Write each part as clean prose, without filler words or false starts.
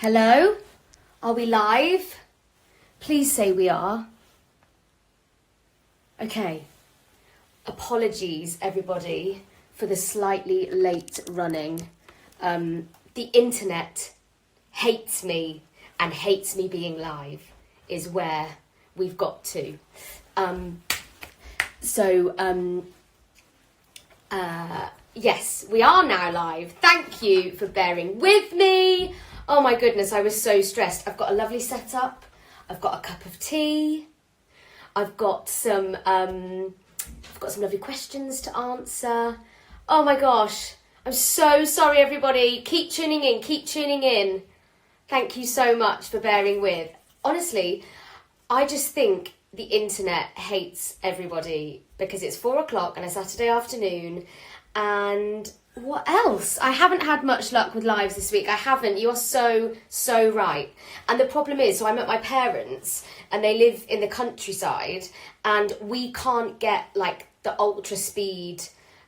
Hello? Are we live? Please say we are. Okay. Apologies, everybody, for the slightly late running. The internet hates me and hates me being live is where we've got to. Yes, we are now live. Thank you for bearing with me. Oh my goodness, I was so stressed. I've got a lovely setup. I've got a cup of tea. I've got some lovely questions to answer. Oh my gosh, I'm so sorry, everybody. Keep tuning in. Keep tuning in. Thank you so much for bearing with. Honestly, I just think the internet hates everybody because it's 4:00 on a Saturday afternoon. And what else? I haven't had much luck with lives this week. I haven't. You are so right. And the problem is, so I'm at my parents' and they live in the countryside and we can't get like the ultra speed,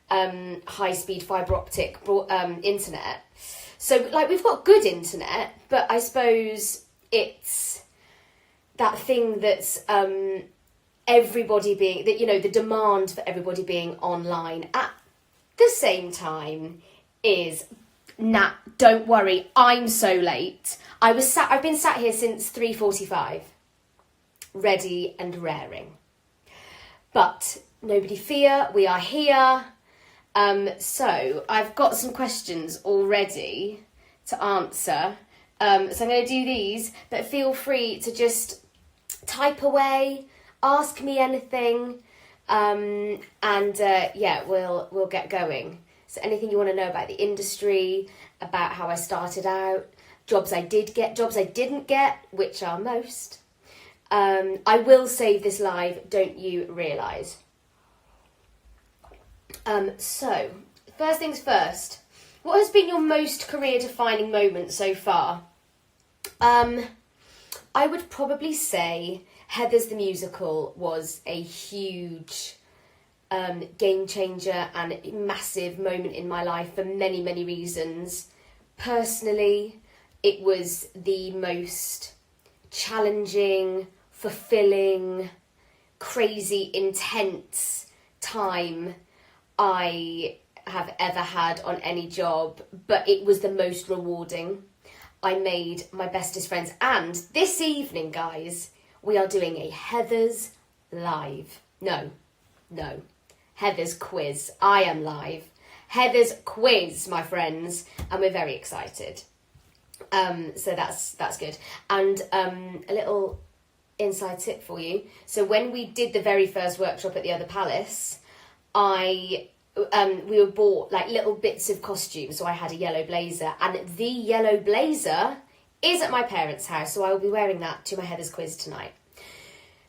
high speed fibre optic internet. So like we've got good internet, but I suppose it's that thing that's everybody being, that, you know, the demand for everybody being online at the same time is, nah, don't worry, I'm so late. I've been sat here since 3:45, ready and raring. But nobody fear, we are here. So I've got some questions already to answer. So I'm going to do these, but feel free to just type away, ask me anything. We'll get going. So anything you want to know about the industry, about how I started out, jobs I did get, jobs I didn't get, which are most. I will save this live, don't you realise? So, first things first, what has been your most career-defining moment so far? I would probably say Heathers the Musical was a huge game changer and massive moment in my life for many, many reasons. Personally, it was the most challenging, fulfilling, crazy, intense time I have ever had on any job, but it was the most rewarding. I made my bestest friends, and this evening, guys, we are doing a Heathers live. No. Heathers quiz. I am live. Heathers quiz, my friends, and we're very excited. So that's good. And a little inside tip for you. So when we did the very first workshop at the other palace, we were bought like little bits of costume. So I had a yellow blazer, and the yellow blazer is at my parents' house. So I will be wearing that to my Heathers quiz tonight.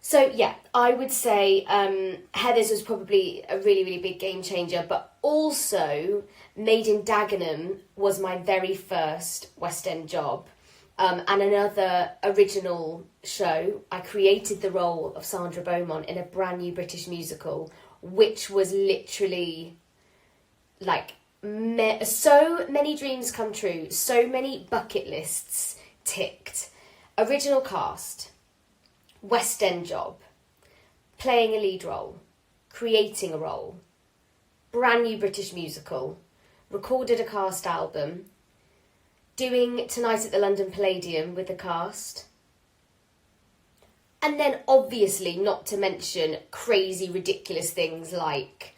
So yeah, I would say Heathers was probably a really, really big game changer, but also Made in Dagenham was my very first West End job. And another original show, I created the role of Sandra Beaumont in a brand new British musical, which was literally like so many dreams come true, so many bucket lists ticked. Original cast, West End job, playing a lead role, creating a role, brand new British musical, recorded a cast album, doing Tonight at the London Palladium with the cast, and then obviously not to mention crazy, ridiculous things like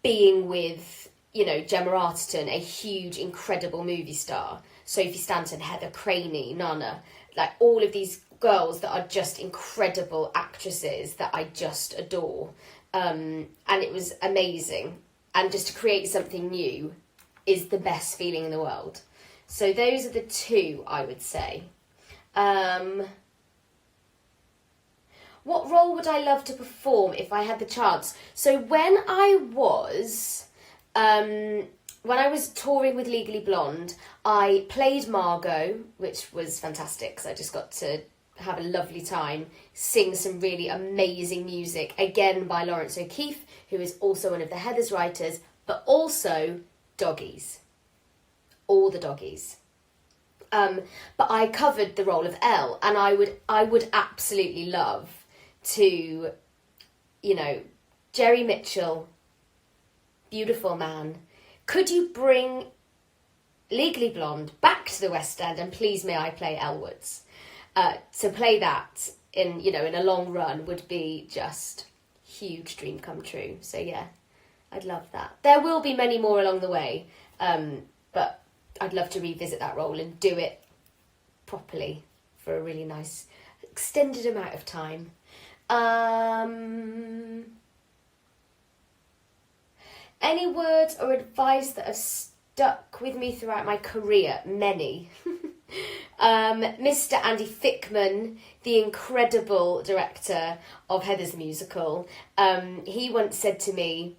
being with, you know, Gemma Arterton, a huge, incredible movie star, Sophie Stanton, Heather Craney, Nana, like all of these girls that are just incredible actresses that I just adore. And it was amazing. And just to create something new is the best feeling in the world. So those are the two, I would say. What role would I love to perform if I had the chance? So when I was touring with Legally Blonde, I played Margot, which was fantastic because I just got to have a lovely time, sing some really amazing music, again by Lawrence O'Keefe, who is also one of the Heathers writers, but also doggies. All the doggies. But I covered the role of Elle, and I would absolutely love to, you know, Jerry Mitchell, beautiful man. Could you bring Legally Blonde back to the West End, and please may I play Elle Woods? To play that in, you know, in a long run would be just huge dream come true. So yeah, I'd love that. There will be many more along the way, but I'd love to revisit that role and do it properly for a really nice extended amount of time. Any words or advice that have stuck with me throughout my career? Many. Mr. Andy Fickman, the incredible director of Heathers the Musical, he once said to me,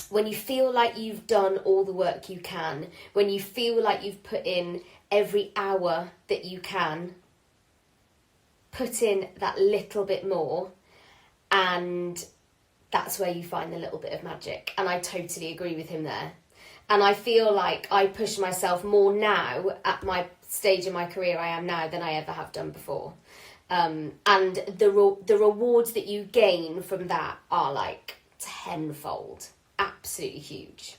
when you feel like you've done all the work you can, when you feel like you've put in every hour that you can, put in that little bit more, and that's where you find the little bit of magic. And I totally agree with him there. And I feel like I push myself more now at my stage in my career I am now than I ever have done before. And the rewards that you gain from that are like tenfold. Absolutely huge.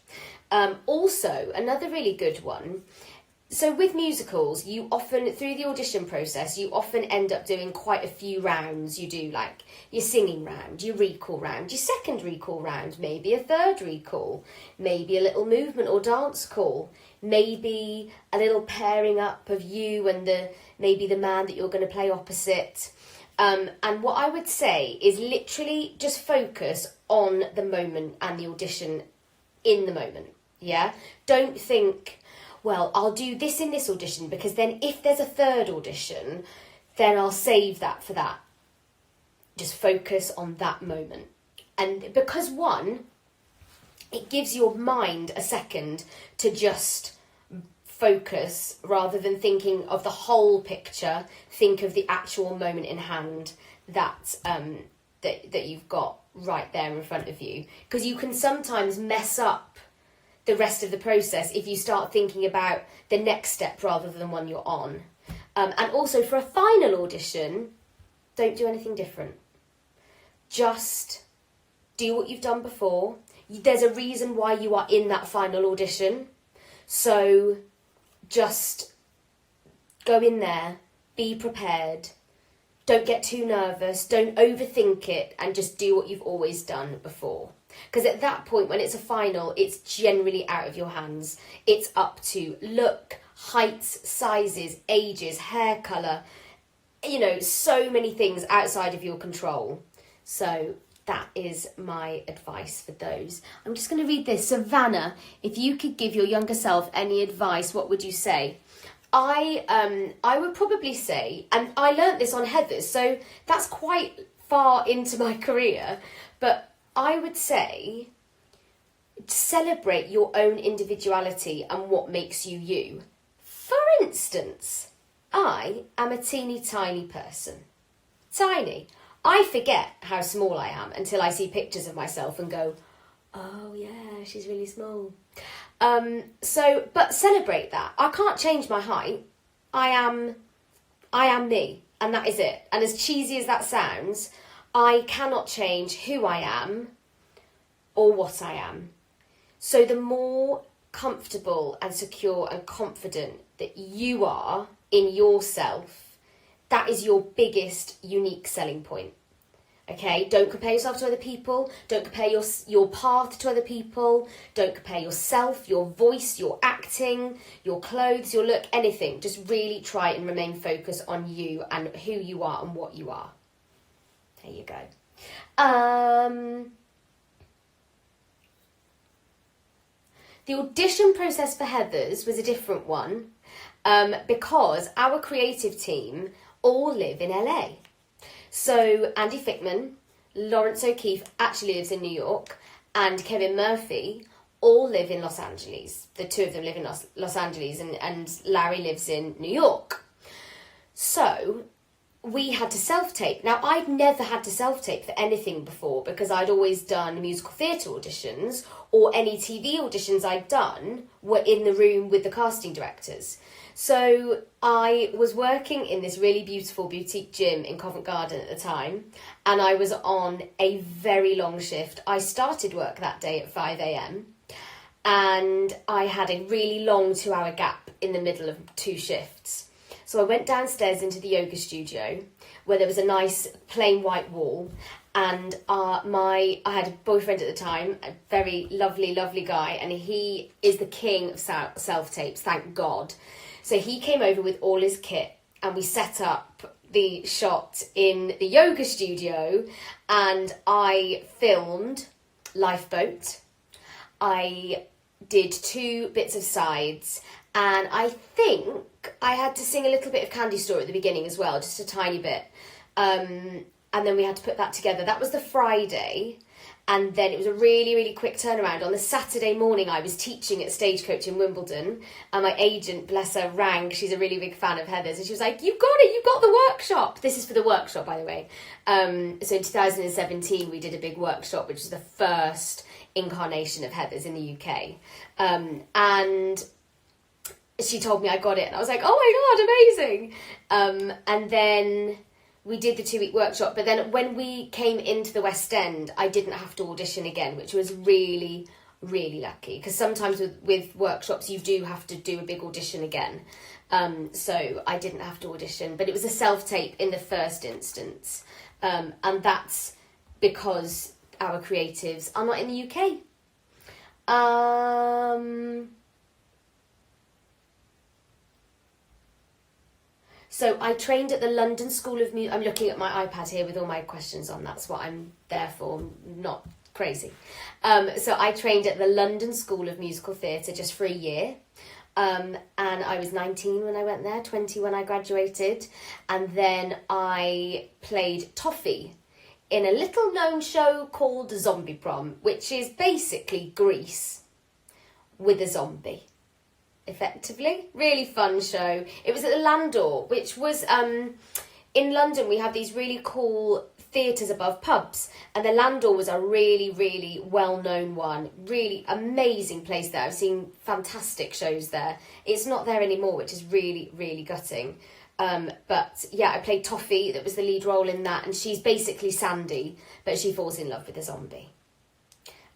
Also, another really good one. So with musicals, you often, through the audition process, you often end up doing quite a few rounds. You do like your singing round, your recall round, your second recall round, maybe a third recall, maybe a little movement or dance call, maybe a little pairing up of you and maybe the man that you're going to play opposite. And what I would say is literally just focus on the moment and the audition in the moment, yeah? Don't think, well, I'll do this in this audition because then if there's a third audition, then I'll save that for that. Just focus on that moment. And because one, it gives your mind a second to just focus rather than thinking of the whole picture. Think of the actual moment in hand that you've got right there in front of you, because you can sometimes mess up the rest of the process if you start thinking about the next step rather than the one you're on. And also for a final audition, don't do anything different. Just do what you've done before. There's a reason why you are in that final audition. So just go in there, be prepared. Don't get too nervous. Don't overthink it, and just do what you've always done before. Because at that point, when it's a final, it's generally out of your hands. It's up to look, heights, sizes, ages, hair colour, you know, so many things outside of your control. So that is my advice for those. I'm just going to read this. Savannah, if you could give your younger self any advice, what would you say? I would probably say, and I learnt this on Heathers, so that's quite far into my career, but I would say celebrate your own individuality and what makes you you. For instance, I am a teeny tiny person. Tiny. I forget how small I am until I see pictures of myself and go, oh yeah, she's really small. But celebrate that. I can't change my height. I am me, and that is it. And as cheesy as that sounds, I cannot change who I am or what I am. So the more comfortable and secure and confident that you are in yourself, that is your biggest unique selling point. Okay, don't compare yourself to other people. Don't compare your path to other people. Don't compare yourself, your voice, your acting, your clothes, your look, anything. Just really try and remain focused on you and who you are and what you are. There you go. The audition process for Heathers was a different one because our creative team all live in LA. So Andy Fickman, Lawrence O'Keefe actually lives in New York, and Kevin Murphy all live in Los Angeles. The two of them live in Los Angeles, and Larry lives in New York. So we had to self-tape. Now, I'd never had to self-tape for anything before because I'd always done musical theatre auditions, or any TV auditions I'd done were in the room with the casting directors. So I was working in this really beautiful boutique gym in Covent Garden at the time, and I was on a very long shift. I started work that day at 5 a.m. and I had a really long 2-hour gap in the middle of 2 shifts. So I went downstairs into the yoga studio where there was a nice plain white wall, and I had a boyfriend at the time, a very lovely, lovely guy, and he is the king of self-tapes, thank God. So he came over with all his kit, and we set up the shot in the yoga studio, and I filmed Lifeboat. I did 2 bits of sides, and I think I had to sing a little bit of Candy Store at the beginning as well, just a tiny bit. And then we had to put that together. That was the Friday. And then it was a really, really quick turnaround. On the Saturday morning, I was teaching at Stagecoach in Wimbledon. And my agent, bless her, rang. She's a really big fan of Heather's. And she was like, you've got it. You've got the workshop. This is for the workshop, by the way. So in 2017, we did a big workshop, which is the first incarnation of Heather's in the UK. And she told me I got it, and I was like, oh my God, amazing. And then we did the 2-week workshop, but then when we came into the West End, I didn't have to audition again, which was really, really lucky, because sometimes with workshops, you do have to do a big audition again. So I didn't have to audition, but it was a self-tape in the first instance. And that's because our creatives are not in the UK. So I trained at the London School of Music. I'm looking at my iPad here with all my questions on. That's what I'm there for, not crazy. So I trained at the London School of Musical Theatre just for a year. And I was 19 when I went there, 20 when I graduated. And then I played Toffee in a little known show called Zombie Prom, which is basically Grease with a zombie. Effectively, really fun show. It was at the Landor, which was in London. We have these really cool theatres above pubs, and the Landor was a really, really well-known one. Really amazing place there. I've seen fantastic shows there. It's not there anymore, which is really, really gutting. But yeah, I played Toffee, that was the lead role in that, and she's basically Sandy, but she falls in love with a zombie.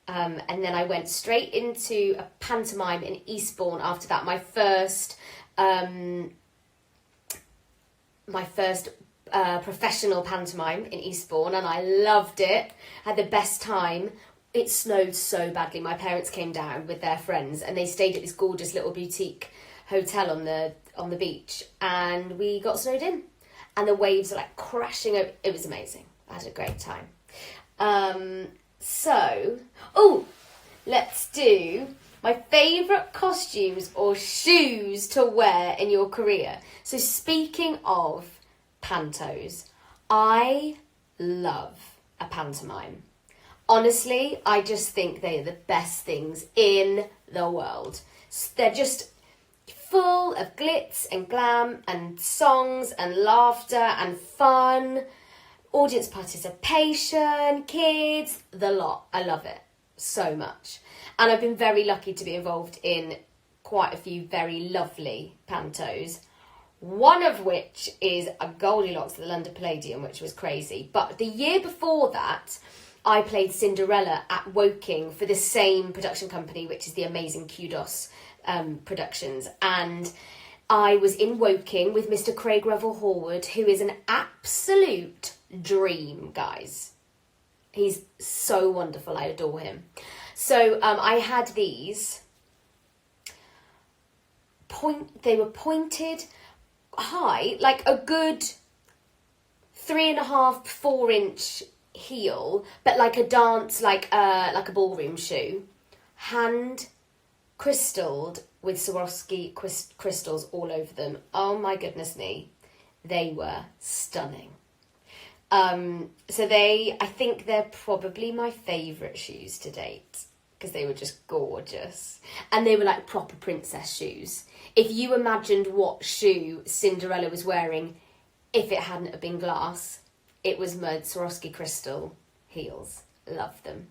And then I went straight into a pantomime in Eastbourne after that. My first professional pantomime in Eastbourne, and I loved it. Had the best time. It snowed so badly. My parents came down with their friends, and they stayed at this gorgeous little boutique hotel on the beach, and we got snowed in, and the waves are like crashing over. It was amazing. I had a great time. Let's do my favourite costumes or shoes to wear in your career. So speaking of pantos, I love a pantomime. Honestly, I just think they are the best things in the world. They're just full of glitz and glam and songs and laughter and fun. Audience participation, kids, the lot. I love it so much. And I've been very lucky to be involved in quite a few very lovely pantos. One of which is a Goldilocks at the London Palladium, which was crazy. But the year before that, I played Cinderella at Woking for the same production company, which is the amazing Kudos Productions. And I was in Woking with Mr. Craig Revel Horwood, who is an absolute dream, guys. He's so wonderful. I adore him. So I had these they were pointed high, like a good 3.5, 4-inch heel, but like a dance, like a ballroom shoe, hand crystalled with Swarovski crystals all over them. Oh my goodness me, they were stunning. So I think they're probably my favourite shoes to date, because they were just gorgeous. And they were like proper princess shoes. If you imagined what shoe Cinderella was wearing if it hadn't have been glass, it was mud, Swarovski crystal heels. Love them.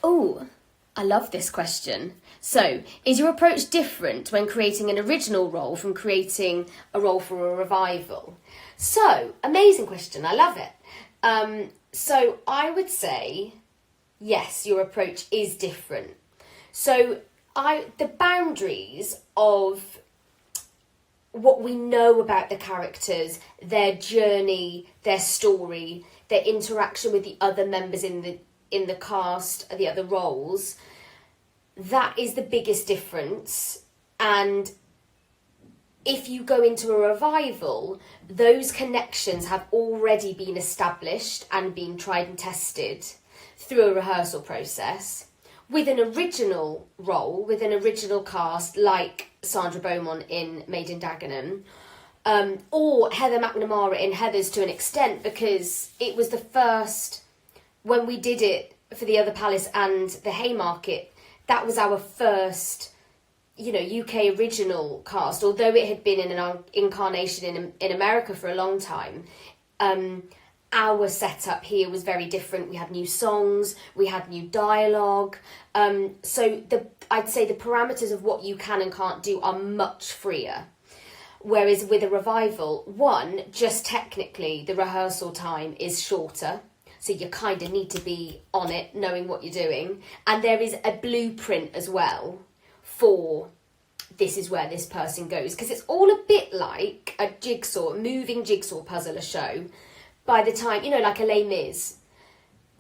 Oh, I love this question. So, is your approach different when creating an original role from creating a role for a revival? So, amazing question. I love it. So, I would say, yes, your approach is different. So, the boundaries of what we know about the characters, their journey, their story, their interaction with the other members in the cast, the other roles, that is the biggest difference. And if you go into a revival, those connections have already been established and been tried and tested through a rehearsal process. With an original role, with an original cast, like Sandra Beaumont in Made in Dagenham, or Heather McNamara in Heathers to an extent, because it was the first, when we did it for the Other Palace and the Haymarket, that was our first, UK original cast, although it had been in an incarnation in America for a long time. Our setup here was very different. We had new songs, we had new dialogue. So I'd say the parameters of what you can and can't do are much freer. Whereas with a revival, just technically, the rehearsal time is shorter. So you kind of need to be on it, knowing what you're doing. And there is a blueprint as well for this is where this person goes. Because it's all a bit like a moving jigsaw puzzle, a show. By the time, like a Les Mis,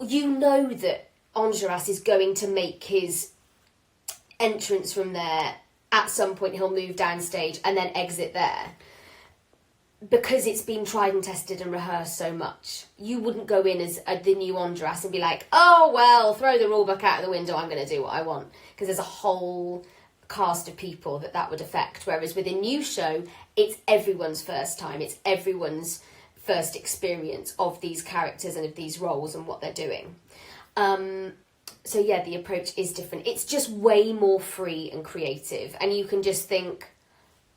you know that Enjolras is going to make his entrance from there. At some point he'll move downstage and then exit there. Because it's been tried and tested and rehearsed so much. You wouldn't go in as the new Enjolras and be like, oh, well, throw the rule book out of the window, I'm going to do what I want. Because there's a whole cast of people that would affect. Whereas with a new show, it's everyone's first time. It's everyone's first experience of these characters and of these roles and what they're doing. So yeah, the approach is different. It's just way more free and creative. And you can just think,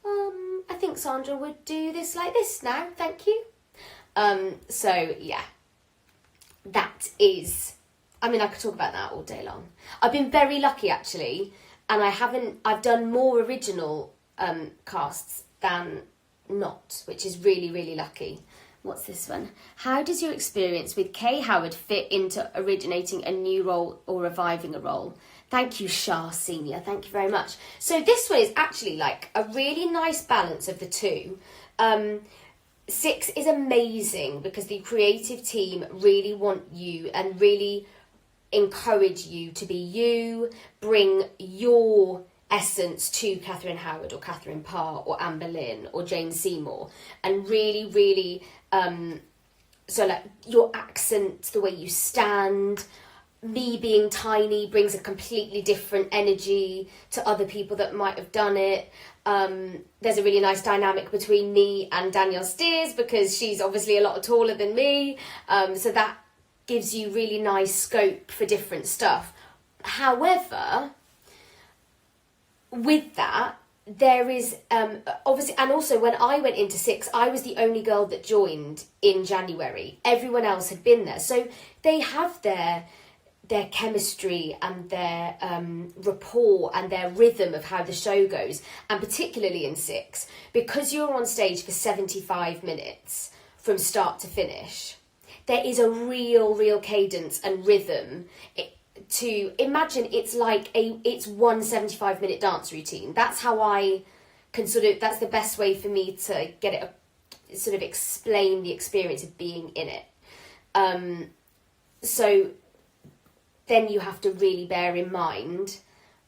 I think Sandra would do this like this now, thank you. So yeah, that is, I could talk about that all day long. I've been very lucky actually, and I've done more original casts than not, which is really, really lucky. What's this one? How does your experience with Kay Howard fit into originating a new role or reviving a role? Thank you, Shah Senior. Thank you very much. So this one is actually like a really nice balance of the two. 6 is amazing because the creative team really want you and really encourage you to be you, bring your essence to Catherine Howard or Catherine Parr or Anne Boleyn or Jane Seymour, and really, really, so like your accent, the way you stand, me being tiny brings a completely different energy to other people that might have done it. There's a really nice dynamic between me and Danielle Steers because she's obviously a lot taller than me, so that gives you really nice scope for different stuff. However, with that, there is obviously, and also when I went into 6, I was the only girl that joined in January. Everyone else had been there, so they have their chemistry and their rapport and their rhythm of how the show goes. And particularly in 6, because you're on stage for 75 minutes from start to finish, there is a real cadence and rhythm. To imagine it's like it's one 75-minute dance routine. That's how I can that's the best way for me to get it, sort of explain the experience of being in it. So then you have to really bear in mind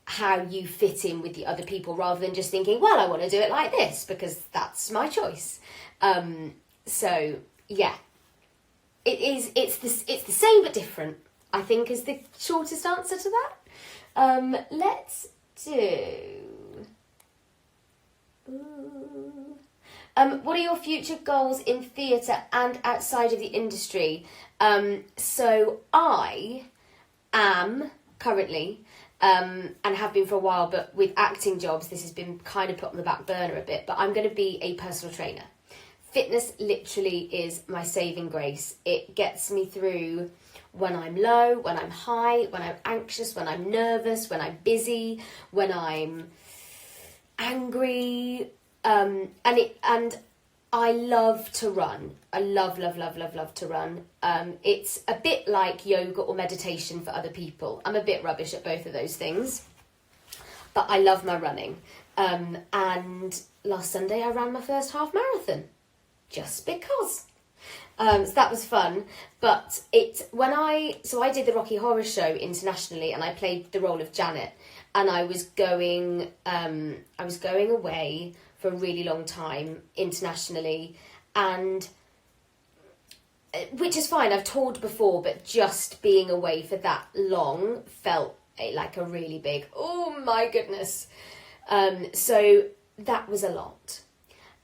how you fit in with the other people rather than just thinking, well, I want to do it like this because that's my choice. So yeah, it's the same but different, I think, is the shortest answer to that. Let's do... what are your future goals in theatre and outside of the industry? So I am currently and have been for a while, but with acting jobs, this has been kind of put on the back burner a bit, but I'm going to be a personal trainer. Fitness literally is my saving grace. It gets me through when I'm low, when I'm high, when I'm anxious, when I'm nervous, when I'm busy, when I'm angry, and I love to run. I love to run. It's a bit like yoga or meditation for other people. I'm a bit rubbish at both of those things, but I love my running. And last Sunday I ran my first half marathon, just because. So that was fun. But I did the Rocky Horror Show internationally, and I played the role of Janet, and I was going away for a really long time internationally, and which is fine. I've toured before, but just being away for that long felt like a really big, oh my goodness. So that was a lot.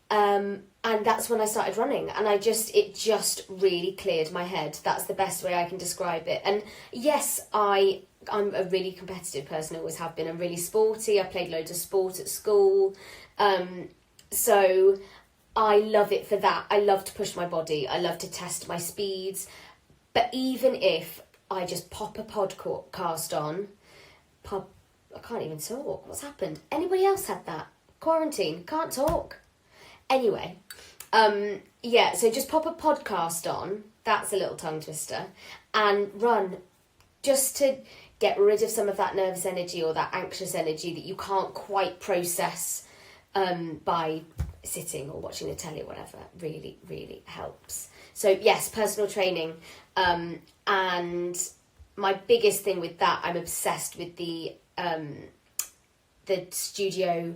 And that's when I started running, and it just really cleared my head. That's the best way I can describe it. And yes, I'm a really competitive person, I always have been. I'm really sporty. I played loads of sport at school. So I love it for that. I love to push my body. I love to test my speeds. But even if I just pop a podcast on, I can't even talk. What's happened? Anybody else had that? Quarantine, can't talk. Anyway, so just pop a podcast on, that's a little tongue twister, and run, just to get rid of some of that nervous energy or that anxious energy that you can't quite process by sitting or watching the telly or whatever. Really, really helps. So yes, personal training. And my biggest thing with that, I'm obsessed with the Studio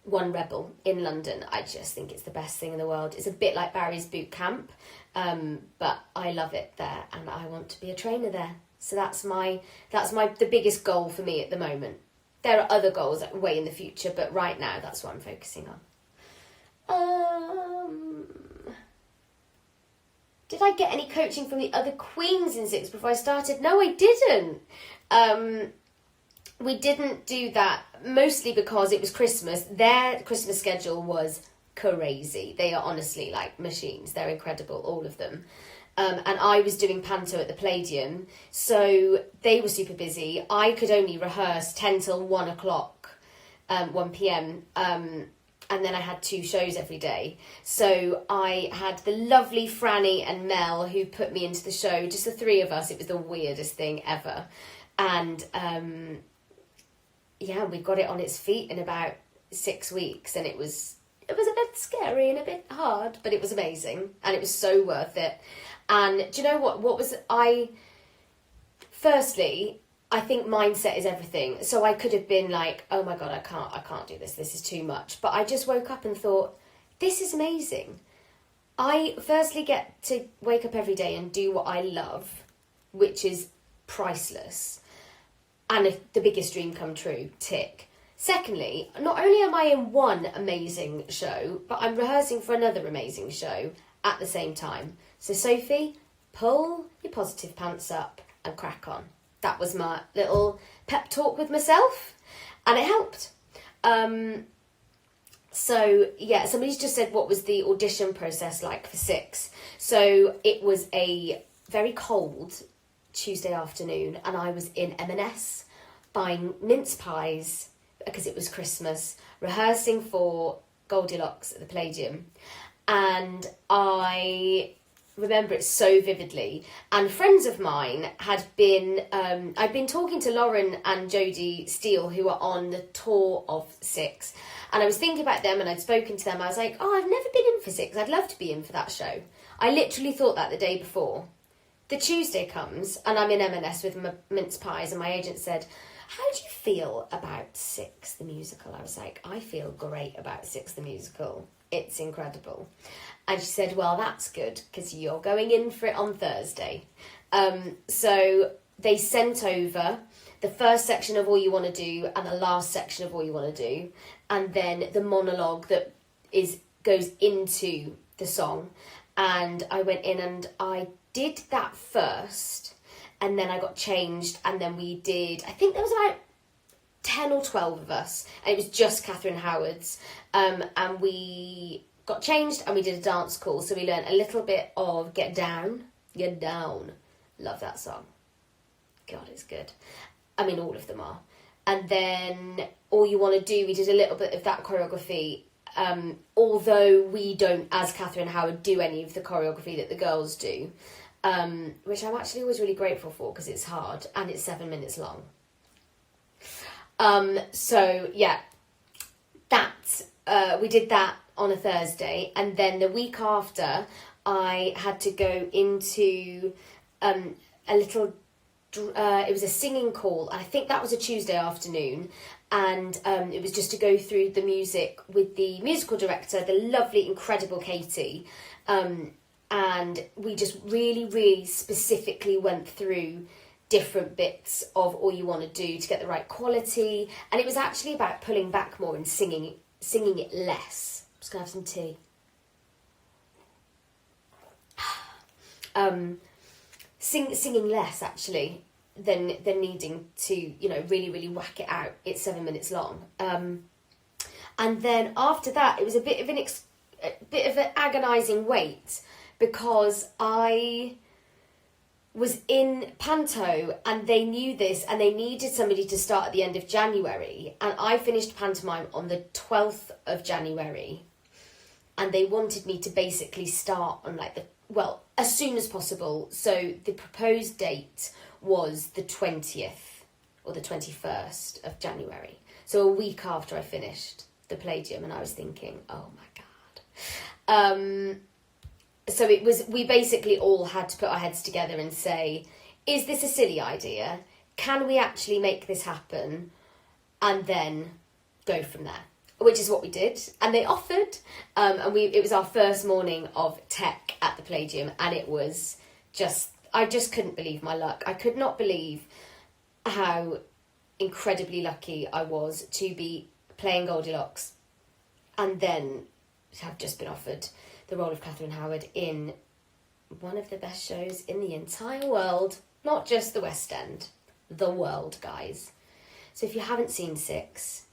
One Rebel in London. I just think it's the best thing in the world. It's a bit like Barry's boot camp, but I love it there, and I want to be a trainer there. So that's the biggest goal for me at the moment. There are other goals way in the future, but right now that's what I'm focusing on. Did I get any coaching from the other queens in Six before I started? No, I didn't. We didn't do that, mostly because it was Christmas. Their Christmas schedule was crazy. They are honestly like machines. They're incredible, all of them. And I was doing panto at the Palladium, so they were super busy. I could only rehearse 10 till 1 o'clock, 1 p.m, and then I had 2 shows every day. So I had the lovely Franny and Mel who put me into the show, just the 3 of us. It was the weirdest thing ever. And we got it on its feet in about 6 weeks, and it was a bit scary and a bit hard, but it was amazing, and it was so worth it. And do you know what? Firstly, I think mindset is everything. So I could have been like, oh my God, I can't do this. This is too much. But I just woke up and thought, this is amazing. I firstly get to wake up every day and do what I love, which is priceless. And the biggest dream come true, tick. Secondly, not only am I in one amazing show, but I'm rehearsing for another amazing show at the same time. So Sophie, pull your positive pants up and crack on. That was my little pep talk with myself, and it helped. Somebody's just said, what was the audition process like for Six? So it was a very cold Tuesday afternoon, and I was in M&S buying mince pies because it was Christmas, rehearsing for Goldilocks at the Palladium. And I remember it so vividly. And friends of mine had been, I'd been talking to Lauren and Jodie Steele, who are on the tour of Six. And I was thinking about them, and I'd spoken to them. I was like, oh, I've never been in for Six. I'd love to be in for that show. I literally thought that the day before. The Tuesday comes, and I'm in M&S with my mince pies, and my agent said, how do you feel about Six, the musical? I was like, I feel great about Six, the musical. It's incredible. And she said, well, that's good, because you're going in for it on Thursday. So they sent over the first section of All You Want to Do and the last section of All You Want to Do, and then the monologue that goes into the song. And I went in and I did that first, and then I got changed, and then we did, I think there was about 10 or 12 of us, and it was just Catherine Howard's, and we got changed and we did a dance call. So we learned a little bit of Get Down. Love that song. God, it's good. I mean, all of them are. And then All You Want to Do, we did a little bit of that choreography, although we don't, as Catherine Howard, do any of the choreography that the girls do, which I'm actually always really grateful for because it's hard and it's 7 minutes long. So yeah, we did that on a Thursday, and then the week after I had to go into a little it was a singing call, and I think that was a Tuesday afternoon, and it was just to go through the music with the musical director, the lovely, incredible Katie, and we just really, really specifically went through different bits of All You Want to Do to get the right quality, and it was actually about pulling back more and singing it less. I'm just gonna have some tea. Singing less actually than needing to, you know, really, really whack it out. It's 7 minutes long. And then after that, it was a bit of an agonising wait, because I was in Panto and they knew this and they needed somebody to start at the end of January, and I finished pantomime on the 12th of January, and they wanted me to basically start on as soon as possible. So the proposed date was the 20th or the 21st of January. So a week after I finished the Palladium, and I was thinking, oh my God. So we basically all had to put our heads together and say, is this a silly idea? Can we actually make this happen? And then go from there. Which is what we did, and they offered, and it was our first morning of tech at the Palladium, and it was I just couldn't believe my luck. I could not believe how incredibly lucky I was to be playing Goldilocks, and then have just been offered the role of Catherine Howard in one of the best shows in the entire world, not just the West End, the world, guys. So if you haven't seen Six,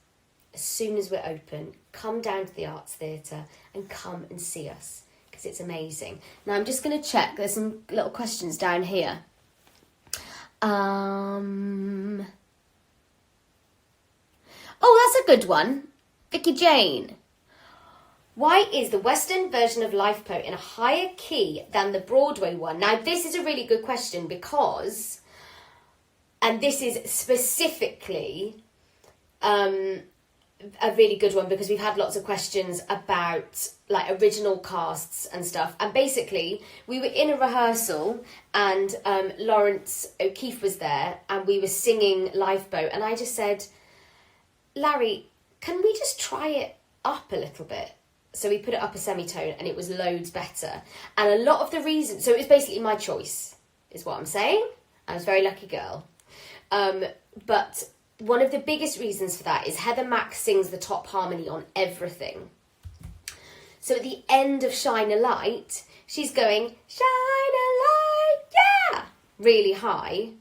as soon as we're open, come down to the Arts Theatre and come and see us, because it's amazing. Now, I'm just going to check. There's some little questions down here. Oh, that's a good one. Vicky Jane. Why is the West End version of Lifeboat in a higher key than the Broadway one? Now, this is a really good question because, and this is specifically a really good one, because we've had lots of questions about like original casts and stuff, and basically we were in a rehearsal and Lawrence O'Keefe was there and we were singing Lifeboat, and I just said, Larry, can we just try it up a little bit? So we put it up a semitone and it was loads better. And a lot of the reason, so it was basically my choice is what I'm saying. I was a very lucky girl, but one of the biggest reasons for that is Heather Mack sings the top harmony on everything. So at the end of Shine a Light, she's going, shine a light, yeah, really high,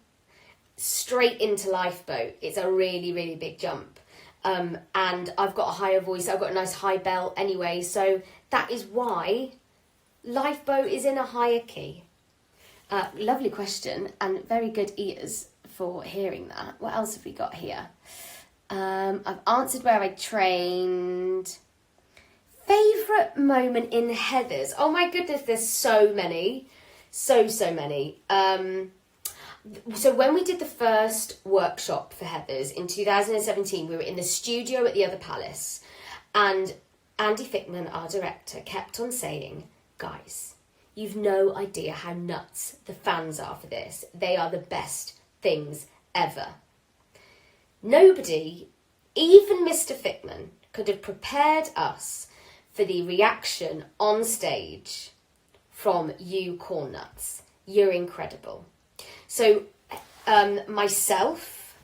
straight into Lifeboat. It's a really, really big jump. And I've got a higher voice, I've got a nice high bell anyway, so that is why Lifeboat is in a higher key. Lovely question, and very good ears for hearing that. What else have we got here? I've answered where I trained. Favourite moment in Heathers? Oh my goodness, there's so many. So many. So when we did the first workshop for Heathers in 2017, we were in the studio at the Other Palace, and Andy Fickman, our director, kept on saying, guys, you've no idea how nuts the fans are for this. They are the best things ever. Nobody, even Mr. Fickman, could have prepared us for the reaction on stage from you corn nuts. You're incredible. So myself,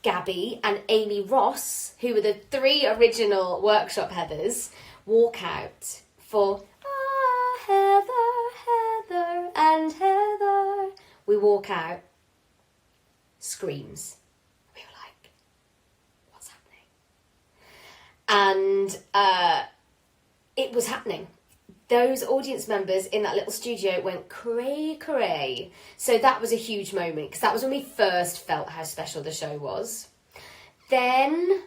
Gabby and Amy Ross, who were the 3 original workshop Heathers, walk out for Heather and Heather. We walk out, screams. We were like, And it was happening. Those audience members in that little studio went cray. So that was a huge moment, because that was when we first felt how special the show was. Then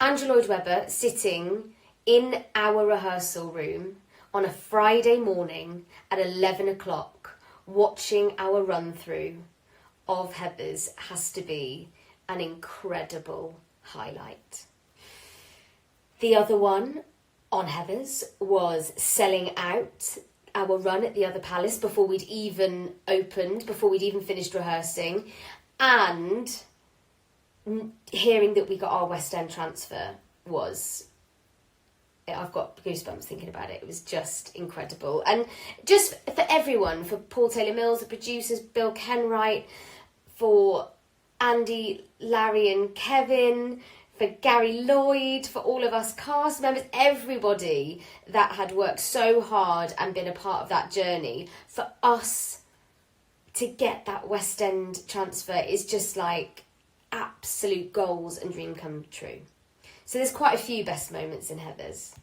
Andrew Lloyd Webber sitting in our rehearsal room on a Friday morning at 11 o'clock watching our run through of Heathers has to be an incredible highlight. The other one on Heathers was selling out our run at the other palace before we'd even opened, before we'd even finished rehearsing, and hearing that we got our West End transfer was... I've got goosebumps thinking about it. It was just incredible. And just for everyone, for Paul Taylor-Mills, the producers, Bill Kenwright, for Andy, Larry and Kevin, for Gary Lloyd, for all of us cast members, everybody that had worked so hard and been a part of that journey, for us to get that West End transfer is just like absolute goals and dream come true. So there's quite a few best moments in Heathers.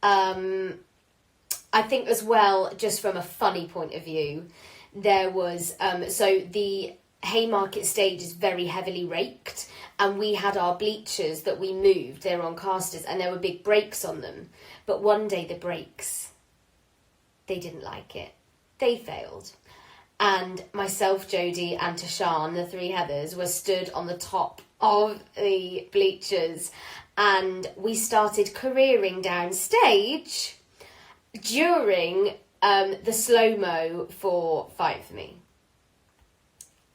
I think as well, just from a funny point of view, there was, so the Haymarket stage is very heavily raked, and we had our bleachers that we moved, they were on casters, and there were big brakes on them. But one day the brakes, they didn't like it. They failed. And myself, Jodie and Tashan, the three Heathers, were stood on the top of the bleachers, and we started careering down stage during the slow-mo for Fight For Me.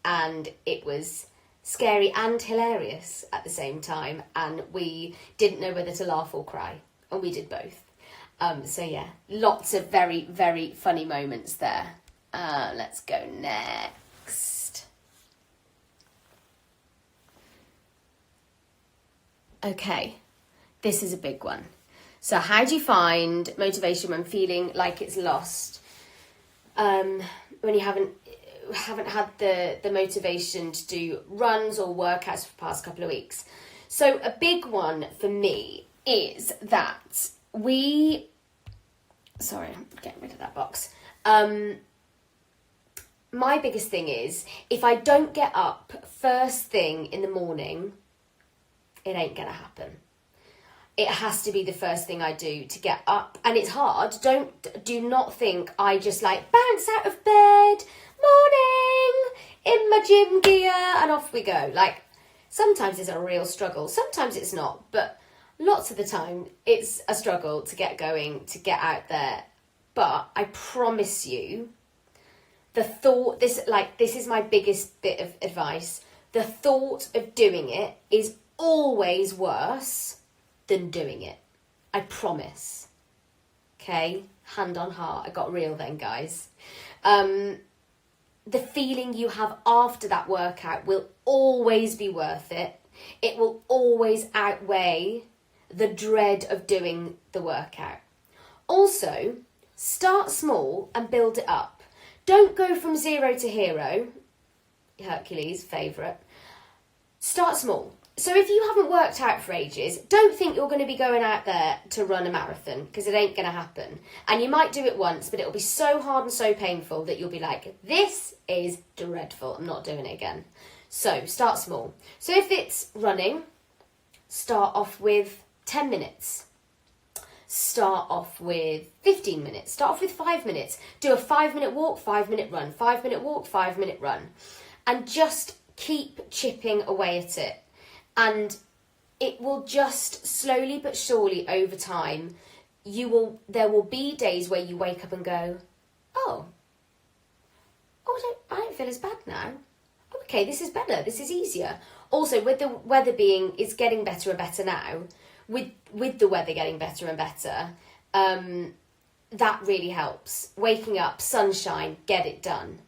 And it was scary and hilarious at the same time, and we didn't know whether to laugh or cry, and we did both. So yeah, lots of very, very funny moments there. Let's go next. Okay, this is a big one. So how do you find motivation when feeling like it's lost? When you haven't had the motivation to do runs or workouts for the past couple of weeks. So a big one for me is that sorry, I'm getting rid of that box. My biggest thing is, if I don't get up first thing in the morning, it ain't gonna happen. It has to be the first thing I do to get up. And it's hard. Do not think I just like bounce out of bed, morning, in my gym gear, and off we go. Like, sometimes it's a real struggle. Sometimes it's not. But lots of the time, it's a struggle to get going, to get out there. But I promise you, this is my biggest bit of advice. The thought of doing it is always worse than doing it. I promise. Okay? Hand on heart. I got real then, guys. The feeling you have after that workout will always be worth it. It will always outweigh the dread of doing the workout. Also, start small and build it up. Don't go from 0 to hero. Hercules' favourite. Start small. So if you haven't worked out for ages, don't think you're going to be going out there to run a marathon, because it ain't going to happen. And you might do it once, but it'll be so hard and so painful that you'll be like, this is dreadful. I'm not doing it again. So start small. So if it's running, start off with 10 minutes. Start off with 15 minutes. Start off with 5 minutes. Do a 5-minute walk, 5-minute run. 5-minute walk, 5-minute run. And just keep chipping away at it. And it will just slowly but surely over time, there will be days where you wake up and go, oh, I don't feel as bad now. Okay, this is better. This is easier. Also, with the weather it's getting better and better now, with the weather getting better and better, that really helps. Waking up, sunshine, get it done.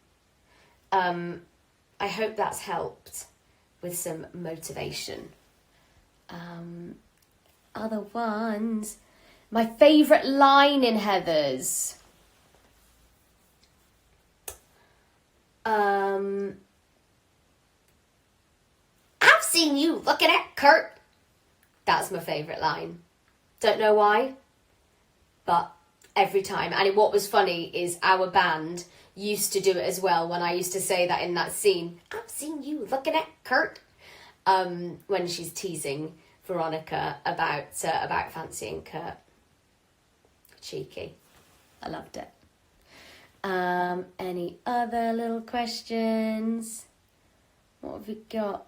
I hope that's helped with some motivation. Other ones. My favourite line in Heathers. I've seen you looking at Kurt. That's my favourite line. Don't know why, but every time. And what was funny is our band used to do it as well when I used to say that in that scene. I've seen you looking at Kurt. When she's teasing Veronica about fancying Kurt. Cheeky. I loved it. Any other little questions? What have we got?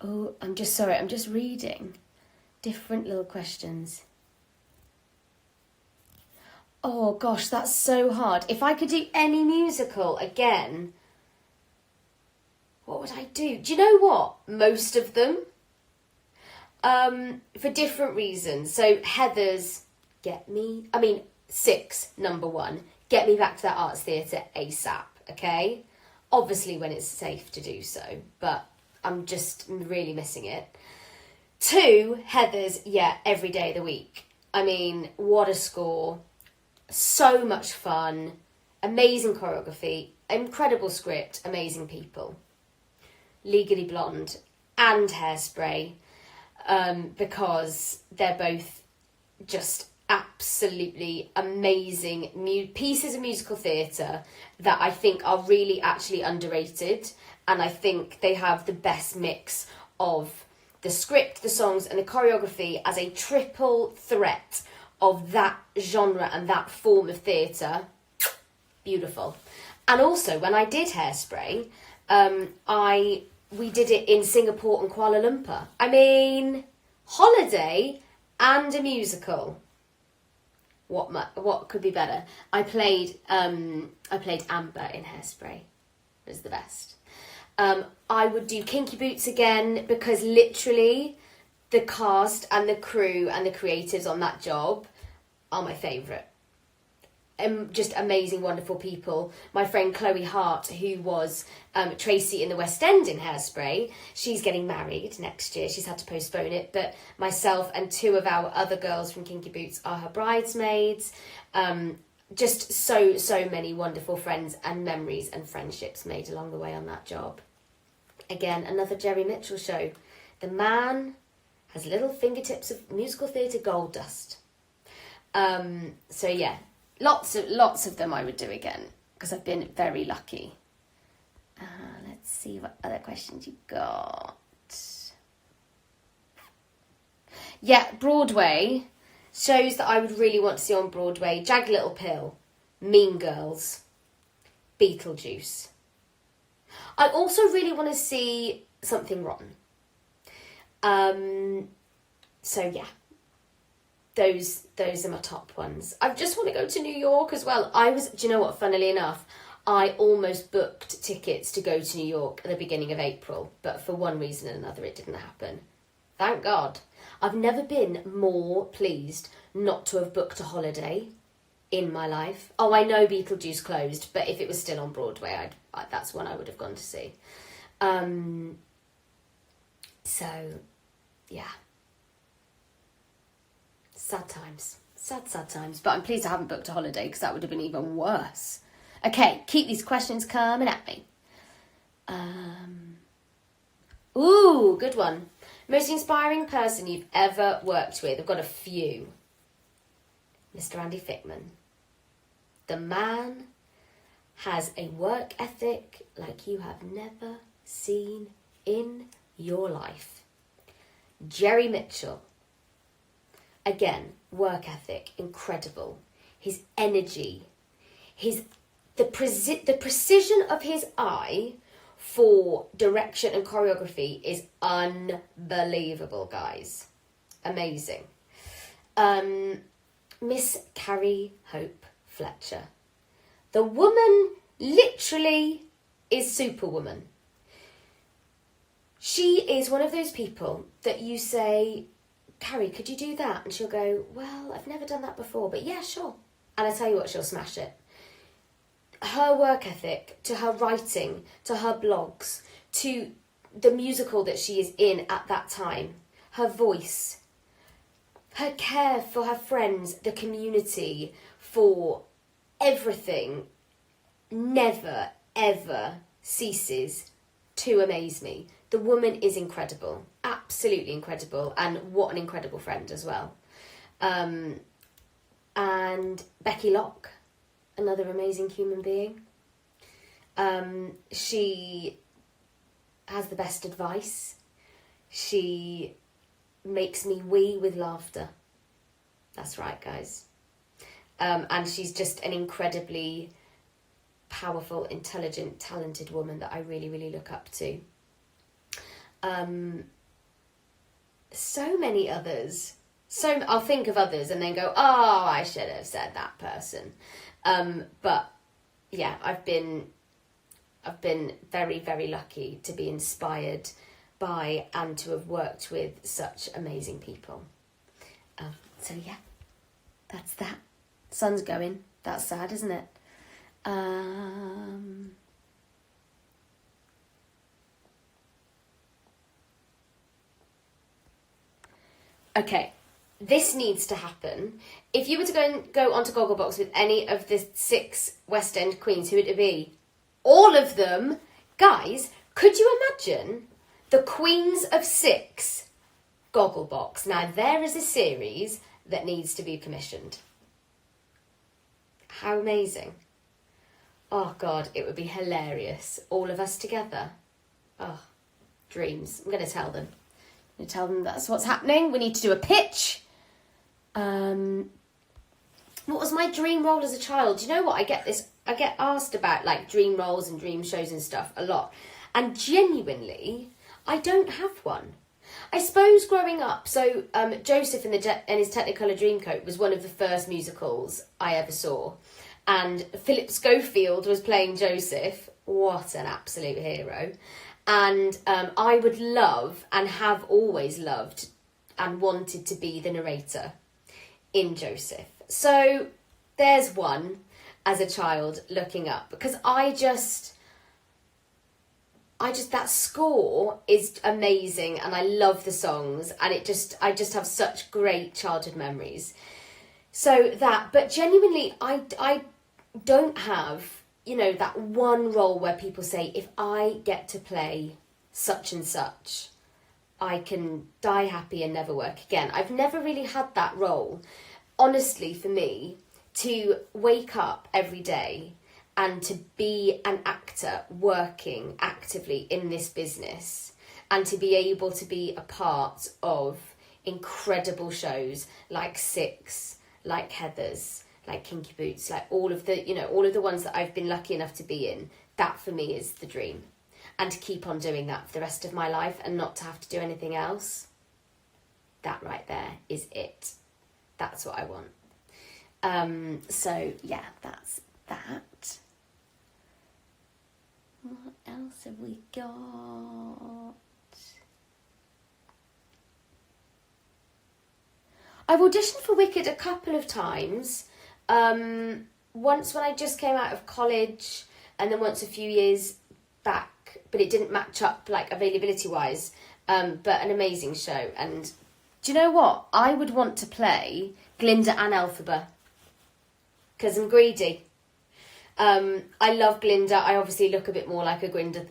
Oh, I'm just reading different little questions. Oh gosh, that's so hard. If I could do any musical again, what would I do? Do you know what? Most of them. For different reasons. So Heather's Six, number one. Get me back to that arts theatre ASAP, okay? Obviously when it's safe to do so, but I'm just really missing it. 2, Heather's, every day of the week. I mean, what a score. So much fun. Amazing choreography. Incredible script. Amazing people. Legally Blonde and Hairspray, because they're both just absolutely amazing pieces of musical theatre that I think are really actually underrated, and I think they have the best mix of the script, the songs and the choreography as a triple threat of that genre and that form of theatre. Beautiful. And also when I did Hairspray, we did it in Singapore and Kuala Lumpur. I mean, holiday and a musical. What could be better? I played Amber in Hairspray. It was the best. I would do Kinky Boots again because literally the cast and the crew and the creatives on that job are my favourite. Just amazing, wonderful people. My friend Chloe Hart, who was Tracy in the West End in Hairspray, she's getting married next year. She's had to postpone it. But myself and 2 of our other girls from Kinky Boots are her bridesmaids. Just so many wonderful friends and memories and friendships made along the way on that job. Again, another Jerry Mitchell show. The man has little fingertips of musical theatre gold dust. So yeah. Lots of them I would do again because I've been very lucky. Let's see what other questions you got. Yeah, Broadway. Shows that I would really want to see on Broadway. Jagged Little Pill, Mean Girls, Beetlejuice. I also really want to see Something Rotten. So yeah. Those are my top ones. I just want to go to New York as well. Do you know what, funnily enough, I almost booked tickets to go to New York at the beginning of April, but for one reason or another it didn't happen. Thank God. I've never been more pleased not to have booked a holiday in my life. Oh, I know Beetlejuice closed, but if it was still on Broadway, that's one I would have gone to see. So, yeah. Sad times. Sad times. But I'm pleased I haven't booked a holiday because that would have been even worse. Okay, keep these questions coming at me. Ooh, good one. Most inspiring person you've ever worked with? I've got a few. Mr. Andy Fickman. The man has a work ethic like you have never seen in your life. Jerry Mitchell. Again, work ethic, incredible. His energy, the precision of his eye for direction and choreography is unbelievable, guys. Amazing. Miss Carrie Hope Fletcher. The woman literally is Superwoman. She is one of those people that you say, Carrie, could you do that? And she'll go, well, I've never done that before, but yeah, sure. And I tell you what, she'll smash it. Her work ethic, to her writing, to her blogs, to the musical that she is in at that time, her voice, Her care for her friends, the community, for everything, never, ever ceases to amaze me. The woman is incredible, absolutely incredible, and what an incredible friend as well. And Becky Locke, another amazing human being. She has the best advice. She makes me wee with laughter. That's right, guys. And she's just an incredibly powerful, intelligent, talented woman that I really, really look up to. So many others. I'll think of others and then go, oh, I should have said that person. But yeah, I've been very, very lucky to be inspired by and to have worked with such amazing people. So yeah, that's that. Sun's going. That's sad, isn't it? Okay, this needs to happen. If you were to go onto Gogglebox with any of the 6 West End queens, who would it be? All of them. Guys, could you imagine the Queens of 6 Gogglebox? Now, there is a series that needs to be commissioned. How amazing. Oh, God, it would be hilarious. All of us together. Oh, dreams. I'm going to tell them. I'm going to tell them that's what's happening. We need to do a pitch. What was my dream role as a child? Do you know what? I get asked about like dream roles and dream shows and stuff a lot. And genuinely, I don't have one. I suppose growing up, so Joseph and his Technicolor Dreamcoat was one of the first musicals I ever saw. And Philip Schofield was playing Joseph. What an absolute hero. And I would love and have always loved and wanted to be the narrator in Joseph. So there's one as a child looking up, because I just that score is amazing and I love the songs, and I just have such great childhood memories. So that, but genuinely I don't have, you know, that one role where people say, if I get to play such and such, I can die happy and never work again. I've never really had that role. Honestly, for me, to wake up every day and to be an actor working actively in this business, and to be able to be a part of incredible shows like Six, like Heathers, like Kinky Boots, like all of the ones that I've been lucky enough to be in, that for me is the dream. And to keep on doing that for the rest of my life and not to have to do anything else, that right there is it. That's what I want. So yeah, that's that. What else have we got? I've auditioned for Wicked a couple of times. Once when I just came out of college, and then once a few years back, but it didn't match up like availability wise. But an amazing show. And do you know what? I would want to play Glinda and Elphaba, because I'm greedy. I love Glinda. I obviously look a bit more like a Grinda,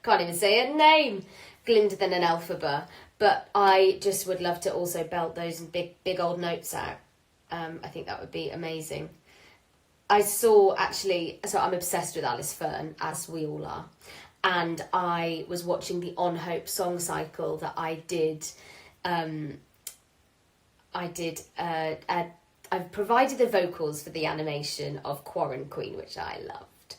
can't even say her name, Glinda than an Elphaba. But I just would love to also belt those big old notes out. I think that would be amazing. I saw actually, so I'm obsessed with Alice Fern, as we all are. And I was watching the On Hope song cycle that I did. I provided the vocals for the animation of Quarren Queen, which I loved.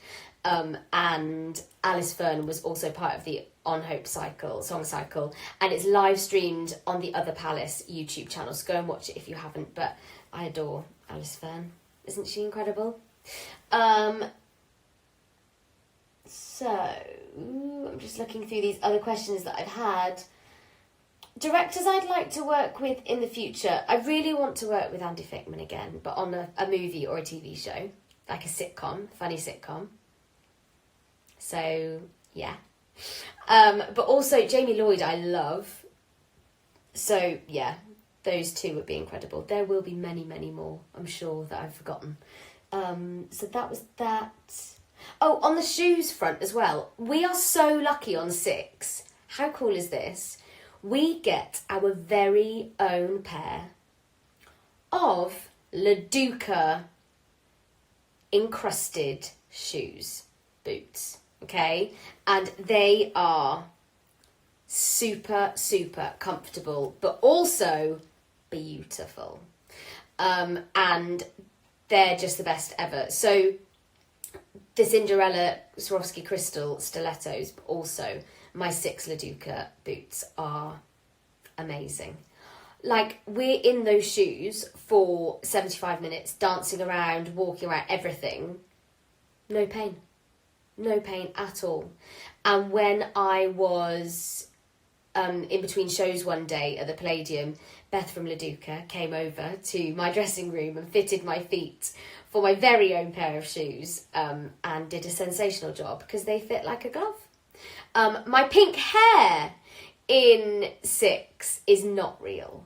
And Alice Fern was also part of the On Hope song cycle. And it's live streamed on the Other Palace YouTube channel. So go and watch it if you haven't. But I adore Alice Fern. Isn't she incredible? So I'm just looking through these other questions that I've had. Directors I'd like to work with in the future. I really want to work with Andy Fickman again, but on a movie or a TV show, like a sitcom, funny sitcom. So, yeah. But also Jamie Lloyd I love. So, yeah, those two would be incredible. There will be many, many more, I'm sure, that I've forgotten. So that was that. Oh, on the shoes front as well, we are so lucky on 6. How cool is this? We get our very own pair of LaDuca encrusted shoes, boots, okay? And they are super, super comfortable, but also beautiful. And they're just the best ever. So the Cinderella Swarovski crystal stilettos, but also my 6 LaDuca boots are amazing. Like, we're in those shoes for 75 minutes, dancing around, walking around, everything. No pain. No pain at all. And when I was in between shows one day at the Palladium, Beth from LaDuca came over to my dressing room and fitted my feet for my very own pair of shoes, and did a sensational job because they fit like a glove. My pink hair in 6 is not real.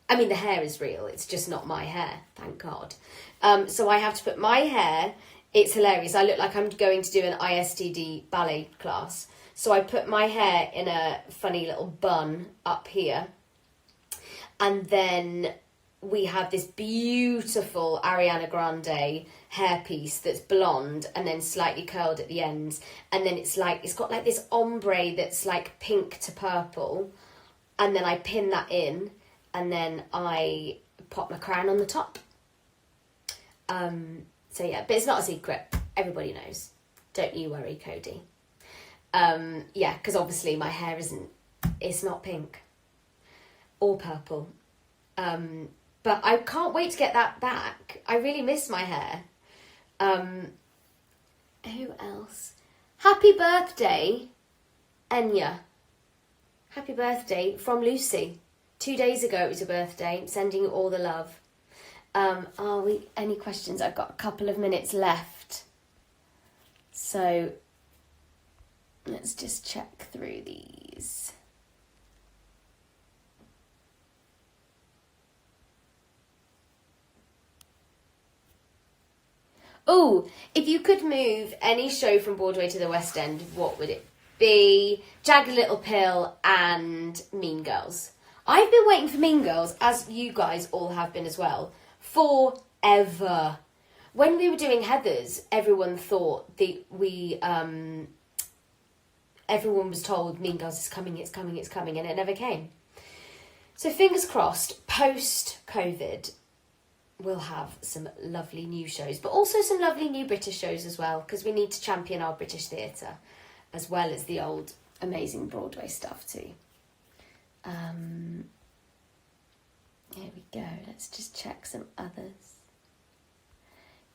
I mean, the hair is real, it's just not my hair, thank God. So I have to put my hair, it's hilarious, I look like I'm going to do an ISTD ballet class. So I put my hair in a funny little bun up here. And then we have this beautiful Ariana Grande hairpiece that's blonde and then slightly curled at the ends. And then it's got like this ombre that's like pink to purple. And then I pin that in and then I pop my crown on the top. So yeah, but it's not a secret. Everybody knows. Don't you worry, Cody. Yeah, because obviously my hair it's not pink or purple. But I can't wait to get that back. I really miss my hair. Who else? Happy birthday, Enya. Happy birthday from Lucy. 2 days ago it was your birthday. Sending you all the love. Any questions? I've got a couple of minutes left. So let's just check through these. Oh, if you could move any show from Broadway to the West End, what would it be? Jagged Little Pill and Mean Girls. I've been waiting for Mean Girls, as you guys all have been as well, forever. When we were doing Heathers, everyone thought everyone was told Mean Girls is coming, it's coming, it's coming, and it never came. So fingers crossed, post-COVID, we'll have some lovely new shows, but also some lovely new British shows as well, because we need to champion our British theatre, as well as the old amazing Broadway stuff too. Here we go. Let's just check some others.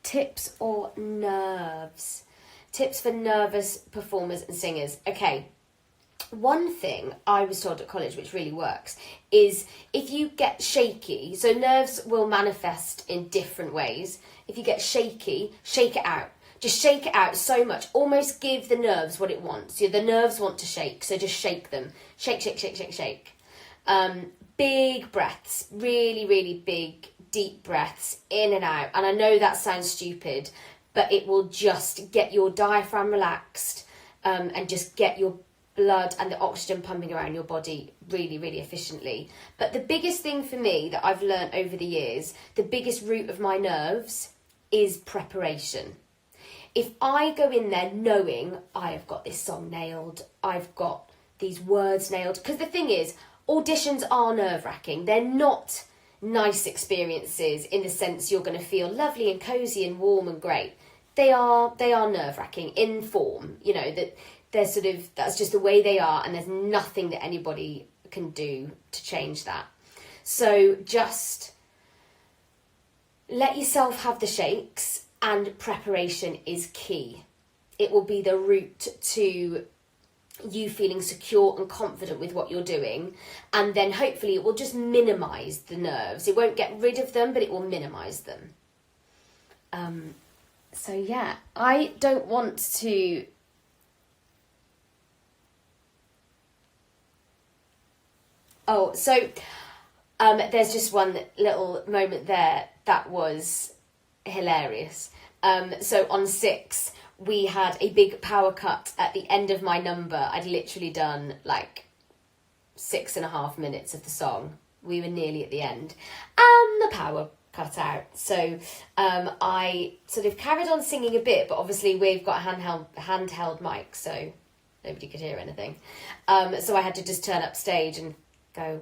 Tips or nerves? Tips for nervous performers and singers. Okay. One thing I was told at college, which really works, is if you get shaky, so nerves will manifest in different ways. If you get shaky, shake it out. Just shake it out so much. Almost give the nerves what it wants. The nerves want to shake, so just shake them. Shake, shake, shake, shake, shake. Big breaths, really, really big, deep breaths in and out. And I know that sounds stupid, but it will just get your diaphragm relaxed, and just get your blood and the oxygen pumping around your body really, really efficiently. But the biggest thing for me that I've learned over the years, the biggest root of my nerves is preparation. If I go in there knowing I have got this song nailed, I've got these words nailed, because the thing is, auditions are nerve-wracking. They're not nice experiences in the sense you're going to feel lovely and cosy and warm and great. They are nerve-wracking in form, that they're that's just the way they are, and there's nothing that anybody can do to change that. So just let yourself have the shakes, and preparation is key. It will be the route to you feeling secure and confident with what you're doing, and then hopefully it will just minimise the nerves. It won't get rid of them, but it will minimise them. So yeah, I don't want to... Oh, so There's just one little moment there that was hilarious. So on 6, we had a big power cut at the end of my number. I'd literally done like 6.5 minutes of the song. We were nearly at the end, and the power cut out. So I sort of carried on singing a bit, but obviously we've got a handheld mic, so nobody could hear anything. So I had to just turn up stage and go.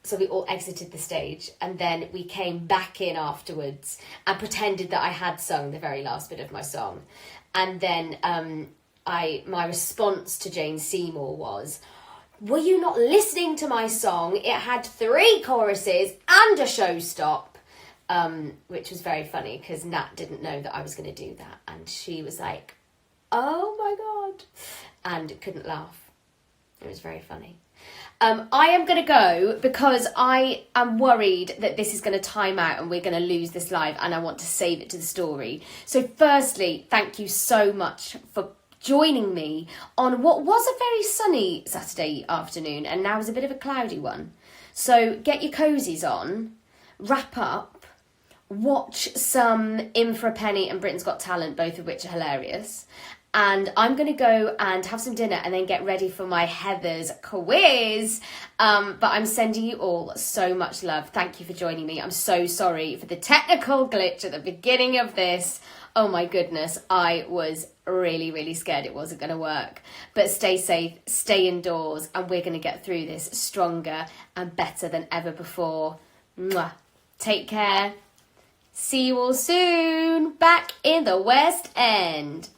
So we all exited the stage, and then we came back in afterwards and pretended that I had sung the very last bit of my song. And then my response to Jane Seymour was, "Were you not listening to my song? It had 3 choruses and a show stop," which was very funny because Nat didn't know that I was going to do that. And she was like, "Oh my God," and couldn't laugh. It was very funny. I am going to go because I am worried that this is going to time out and we're going to lose this live, and I want to save it to the story. So firstly, thank you so much for joining me on what was a very sunny Saturday afternoon and now is a bit of a cloudy one. So get your cozies on, wrap up, watch some In for a Penny and Britain's Got Talent, both of which are hilarious. And I'm going to go and have some dinner and then get ready for my Heather's quiz. But I'm sending you all so much love. Thank you for joining me. I'm so sorry for the technical glitch at the beginning of this. Oh my goodness, I was really, really scared it wasn't going to work. But stay safe, stay indoors, and we're going to get through this stronger and better than ever before. Mwah. Take care. See you all soon. Back in the West End.